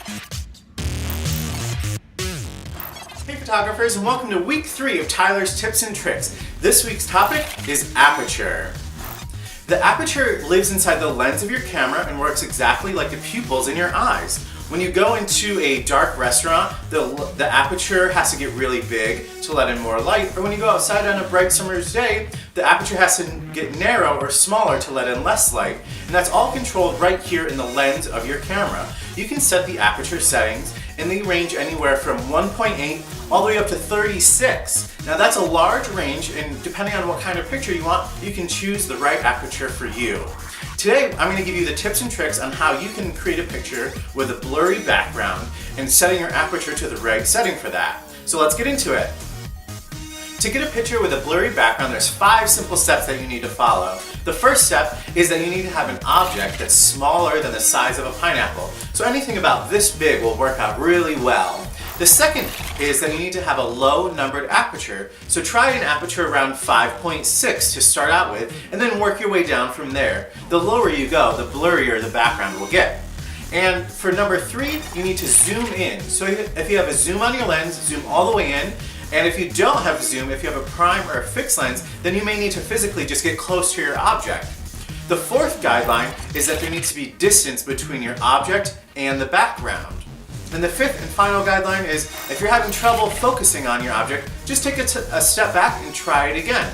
Hey photographers, and welcome to week 3 of Tyler's Tips and Tricks. This week's topic is aperture. The aperture lives inside the lens of your camera and works exactly like the pupils in your eyes. When you go into a dark restaurant, the aperture has to get really big to let in more light, or when you go outside on a bright summer's day, the aperture has to get narrow or smaller to let in less light. And that's all controlled right here in the lens of your camera. You can set the aperture settings and they range anywhere from 1.8 all the way up to 36. Now that's a large range, and depending on what kind of picture you want, you can choose the right aperture for you. Today, I'm going to give you the tips and tricks on how you can create a picture with a blurry background and setting your aperture to the right setting for that. So let's get into it. To get a picture with a blurry background, there's 5 simple steps that you need to follow. The first step is that you need to have an object that's smaller than the size of a pineapple. So anything about this big will work out really well. The second is that you need to have a low numbered aperture. So try an aperture around 5.6 to start out with, and then work your way down from there. The lower you go, the blurrier the background will get. And for number 3, you need to zoom in. So if you have a zoom on your lens, zoom all the way in. And if you don't have zoom, if you have a prime or a fixed lens, then you may need to physically just get close to your object. The fourth guideline is that there needs to be distance between your object and the background. And the fifth and final guideline is if you're having trouble focusing on your object, just take a step back and try it again.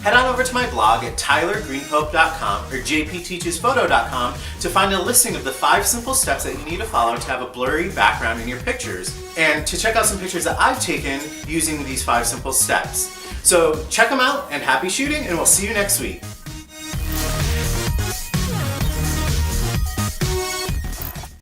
Head on over to my blog at tylergreenhope.com or jpteachesphoto.com to find a listing of the 5 simple steps that you need to follow to have a blurry background in your pictures, and to check out some pictures that I've taken using these 5 simple steps. So check them out and happy shooting, and we'll see you next week.